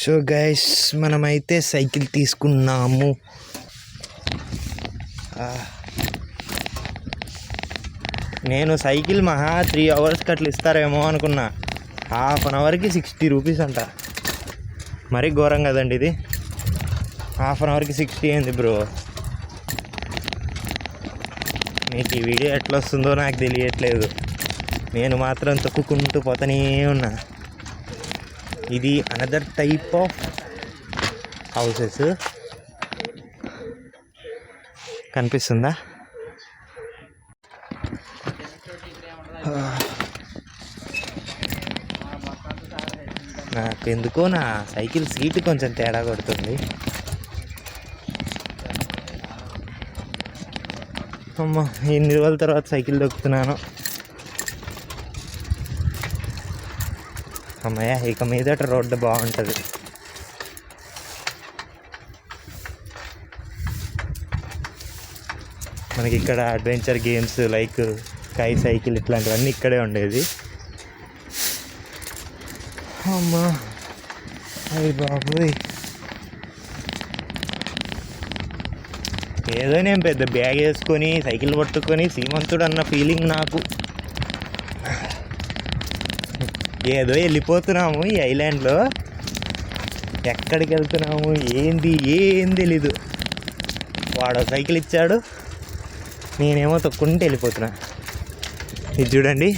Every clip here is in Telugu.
సో గైస్ మనమైతే సైకిల్ తీసుకున్నాము. నేను సైకిల్ మహా 3 అవర్స్కి అట్లా ఇస్తారేమో అనుకున్నా. హాఫ్ అన్ అవర్కి 60 రూపీస్ అంట. మరీ ఘోరం కదండి ఇది. హాఫ్ అన్ అవర్కి 60 ఏంది బ్రో? మీకు ఈ వీడియో ఎట్లా వస్తుందో నాకు తెలియట్లేదు. నేను మాత్రం తొక్కుకుంటూ పోతూనే ఉన్నా. ఇది అనదర్ టైప్ ఆఫ్ హౌసెస్. కనిపిస్తుందా? నాకు ఎందుకో నా సైకిల్ సీట్ కొంచెం తేడా కొడుతుంది. అమ్మ, ఎన్ని రోజుల తర్వాత సైకిల్ దొక్కుతున్నాను. అమ్మయ్య, ఇక మీదట రోడ్డు బాగుంటుంది. మనకి ఇక్కడ adventure games like sky cycle ఇట్లాంటివన్నీ ఇక్కడే ఉండేది. అమ్మా అయ్యి బాబోయ్, ఏదో నేను పెద్ద బ్యాగ్ వేసుకొని సైకిల్ పట్టుకొని శ్రీమంతుడు అన్న ఫీలింగ్ నాకు. ఏదో వెళ్ళిపోతున్నాము ఈ ఐలాండ్లో. ఎక్కడికి వెళ్తున్నాము ఏం తెలీదు. వాడు సైకిల్ ఇచ్చాడు, నేనేమో తొక్కుంటూ వెళ్ళిపోతున్నా. ఇది చూడండి,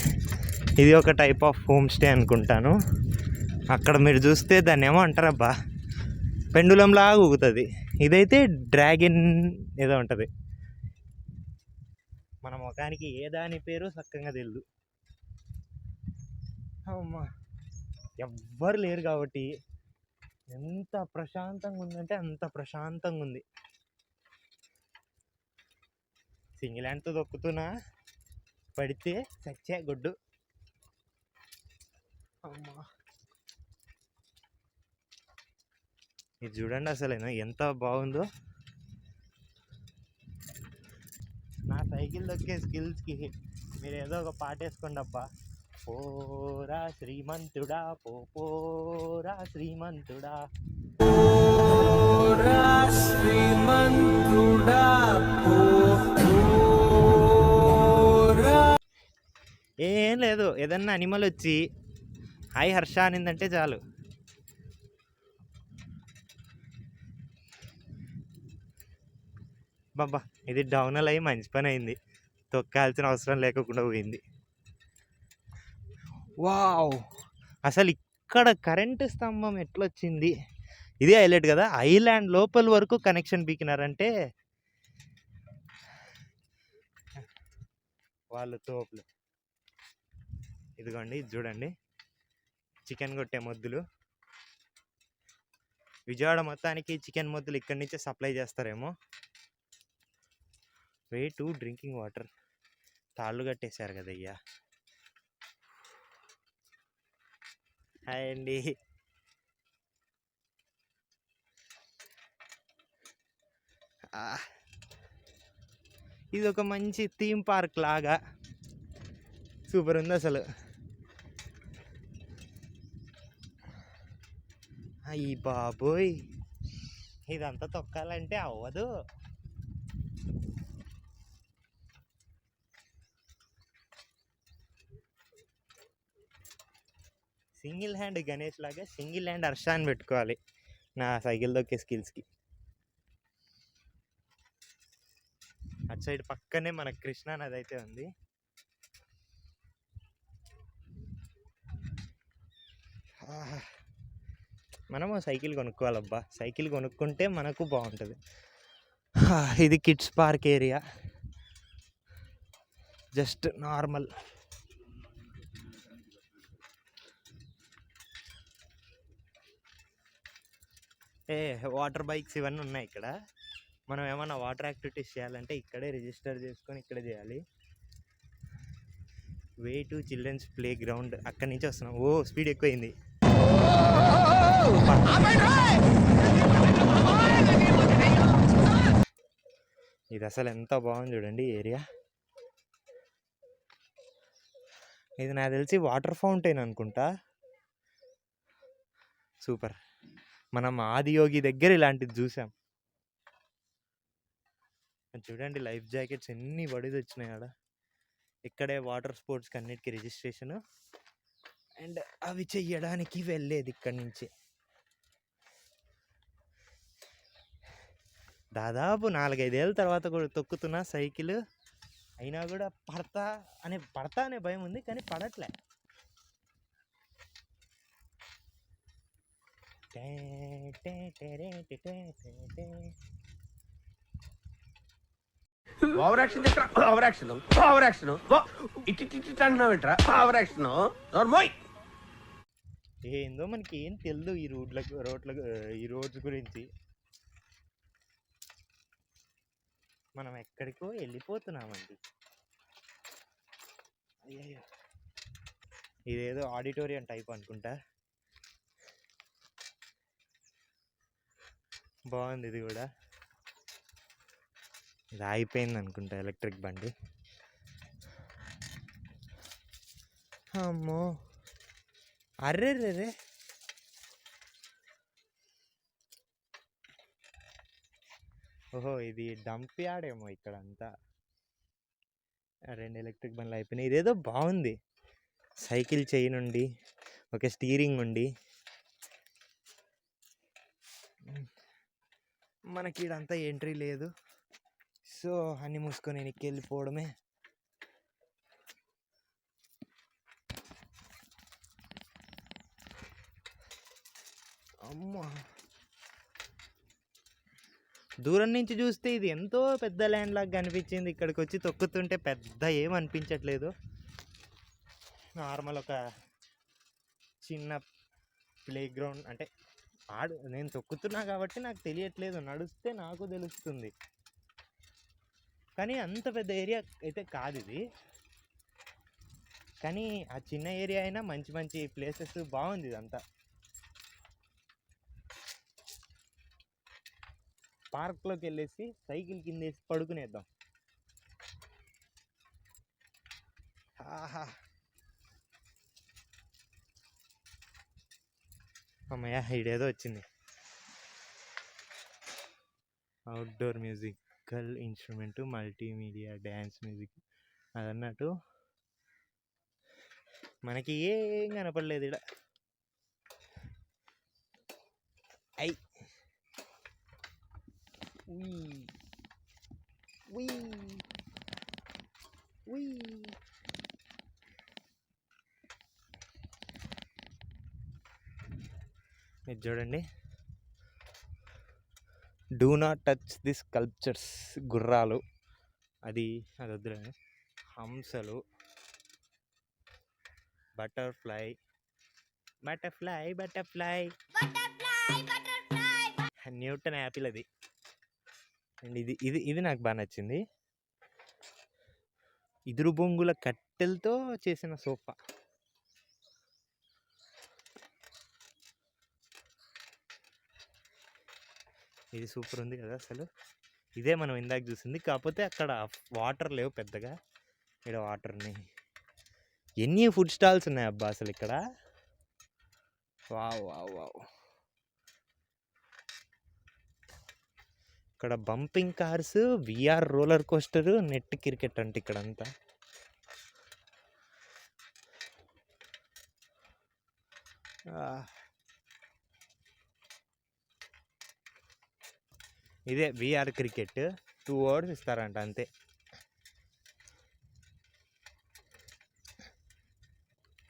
ఇది ఒక టైప్ ఆఫ్ హోమ్ స్టే అనుకుంటాను. అక్కడ మీరు చూస్తే దాన్ని ఏమో అంటారబ్బా, పెండులంలాగా ఊగుతుంది. ఇదైతే డ్రాగన్ ఏదో ఉంటుంది. మన ముఖానికి ఏ దాని పేరు చక్కగా తెలియదు. అమ్మా, ఎవ్వరు లేరు కాబట్టి ఎంత ప్రశాంతంగా ఉందంటే అంత ప్రశాంతంగా ఉంది. సింగిల్ హ్యాండ్తో దొక్కుతున్నా, పడితే చచ్చే గుడ్డు. అమ్మా, ఇది చూడండి అసలు ఎంత బాగుందో. నా సైకిల్ దొక్కే స్కిల్స్కి మీరు ఏదో ఒక పాట వేసుకోండి అబ్బా. పోరా శ్రీమంతుడా, పోరా శ్రీమంతుడా, పోరా శ్రీమంతుడా. ఏం లేదు, ఏదన్నా అనిమల్ వచ్చి హాయ్ హర్ష అనిందంటే చాలు. బాబా, ఇది డౌనల్ అయ్యి మంచి పని అయింది. తొక్కాల్సిన అవసరం లేకుండా పోయింది. వావ్, అసలు ఇక్కడ కరెంటు స్తంభం ఎట్లొచ్చింది? ఇదే హైలైట్ కదా. ఐలాండ్ లోపల వరకు కనెక్షన్ పీకినారంటే వాళ్ళు తోపులు. ఇదిగోండి, ఇది చూడండి, చికెన్ కొట్టే మొద్దులు. విజయవాడ మొత్తానికి చికెన్ మొద్దులు ఇక్కడి నుంచే సప్లై చేస్తారేమో. Way to drinking water. తాళ్ళు కట్టేశారు కదయ్యా. హాయ్ అండి. ఇది ఒక మంచి థీమ్ పార్క్ లాగా సూపర్ ఉంది అసలు. అయ్యి బాబోయ్, ఇదంతా తొక్కాలంటే అవ్వదు. సింగిల్ హ్యాండ్ గణేష్ లాగా సింగిల్ హ్యాండ్ హర్ష అని పెట్టుకోవాలి నా సైకిల్ దొక్కే స్కిల్స్కి. అటు సైడ్ పక్కనే మన కృష్ణా నది అయితే ఉంది. మనము సైకిల్ కొనుక్కోవాలబ్బా. సైకిల్ కొనుక్కుంటే మనకు బాగుంటుంది. ఇది kids park area, just normal. Water bikes ఇవన్నీ ఉన్నాయి ఇక్కడ. మనం ఏమన్నా వాటర్ యాక్టివిటీస్ చేయాలంటే ఇక్కడే రిజిస్టర్ చేసుకొని ఇక్కడే చేయాలి. Way to children's play ground. అక్కడి నుంచి వస్తున్నాం. ఓ, స్పీడ్ ఎక్కువైంది. ఇది అసలు ఎంత బాగుంది చూడండి ఏరియా. ఇది నాకు తెలిసి వాటర్ ఫౌంటైన్ అనుకుంటా. సూపర్. మనం ఆదియోగి దగ్గర ఇలాంటిది చూసాం. చూడండి లైఫ్ జాకెట్స్ ఎన్ని పడిది వచ్చినాయి ఆడ. ఇక్కడే వాటర్ స్పోర్ట్స్కి అన్నిటికీ రిజిస్ట్రేషన్ అండ్ అవి చెయ్యడానికి వెళ్ళేది ఇక్కడి నుంచి. దాదాపు 4-5 ఏళ్ళ తర్వాత కూడా తొక్కుతున్నా సైకిల్, అయినా కూడా పడతా అనే భయం ఉంది, కానీ పడట్లే. ఓవర్ యాక్షన్ అంటున్నావేంట్రా? ఓవర్ యాక్షన్ ఏందో మనకి ఏం తెలియదు ఈ ఈ రోడ్స్ గురించి. మనం ఎక్కడికో వెళ్ళిపోతున్నామండి. అయ్యయ్యో, ఇదేదో ఆడిటోరియం టైప్ అనుకుంటా. బాగుంది ఇది కూడా. ఇది అయిపోయింది అనుకుంటా ఎలక్ట్రిక్ బండి. అమ్మో, అర్రే రే. ఓహో, ఇది డంప్ యార్డ్ ఏమో ఇక్కడ అంతా. 2 ఎలక్ట్రిక్ బండ్లు అయిపోయినాయి. ఇదేదో బాగుంది, సైకిల్ చైన్ ఉండి ఒక స్టీరింగ్ ఉండి. మనకి ఇడంతా ఎంట్రీ లేదు, సో అన్ని మూసుకొని వెనక్కి వెళ్ళిపోవడమే. అమ్మా, దూరం నుంచి చూస్తే ఇది ఎంతో పెద్ద ల్యాండ్ లాగా కనిపించింది. ఇక్కడికి వచ్చి తొక్కుతుంటే పెద్ద ఏం అనిపించట్లేదు. నార్మల్ ఒక చిన్న ప్లే గ్రౌండ్. అంటే నేను తొక్కుతున్నా కాబట్టి నాకు తెలియట్లేదు, నడుస్తే నాకు తెలుస్తుంది. కానీ అంత పెద్ద ఏరియా అయితే కాదు ఇది. కానీ ఆ చిన్న ఏరియా అయినా మంచి మంచి ప్లేసెస్, బాగుంది ఇదంతా. పార్క్లోకి వెళ్ళేసి సైకిల్ కింద వేసి పడుకునేద్దాం. ఆహా, అమ్మయ్య, ఇడేదో వచ్చింది. Outdoor musical instrument, multimedia, dance music. అదన్నట్టు మనకి ఏం కనపడలేదు ఇక్కడ. ఐ ఇది చూడండి, do not touch the sculptures. గుర్రాలు, అది వద్దులే. హంసలు, బటర్ఫ్లై. న్యూటన్ యాపిల్ అది. అండ్ ఇది ఇది ఇది నాకు బాగా నచ్చింది. ఇదురు బొంగుల కట్టెలతో చేసిన సోఫా. ఇది సూపర్ ఉంది కదా అసలు. ఇదే మనం ఇందాక చూసింది, కాకపోతే అక్కడ వాటర్ లేవు పెద్దగా. ఇక్కడ వాటర్ ఉన్నాయి. ఎన్ని ఫుడ్ స్టాల్స్ ఉన్నాయి అబ్బా అసలు ఇక్కడ. Wow wow wow. ఇక్కడ bumping cars, VR roller coaster, net cricket అంటే ఇక్కడ అంతా. ఇదే విఆర్ క్రికెట్, 2 hours ఇస్తారంట అంతే.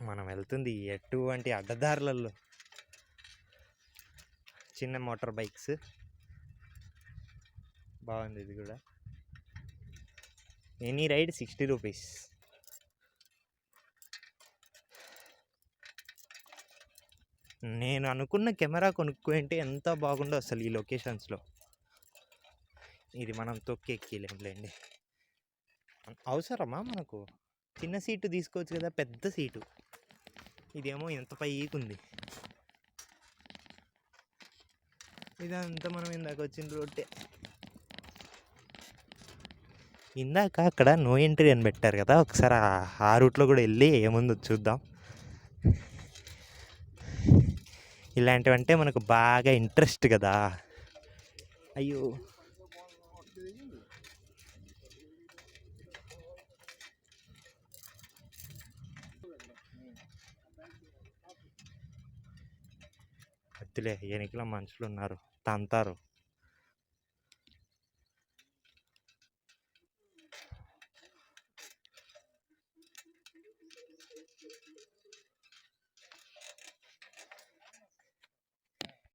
మనం వెళ్తుంది ఎటువంటి అడ్డదారులలో. చిన్న మోటార్ బైక్స్, బాగుంది ఇది కూడా. Any ride 60 rupees. నేను అనుకున్న కెమెరా కొనుక్కుంటే ఎంత బాగుండో అసలు ఈ లొకేషన్స్లో. ఇది మనం తొక్కి ఎక్కిలేండి. అవసరమా మనకు? చిన్న సీటు తీసుకోవచ్చు కదా, పెద్ద సీటు. ఇదేమో ఎంత పైకి ఉంది. ఇదంతా మనం ఇందాక వచ్చిన రోడ్డే. ఇందాక అక్కడ నో ఎంట్రీ అని పెట్టారు కదా, ఒకసారి ఆ రూట్లో కూడా వెళ్ళి ఏముందో చూద్దాం. ఇలాంటివంటే మనకు బాగా ఇంట్రెస్ట్ కదా. అయ్యో వద్దులే, ఎనికిలో మనుషులు ఉన్నారు తంతారు.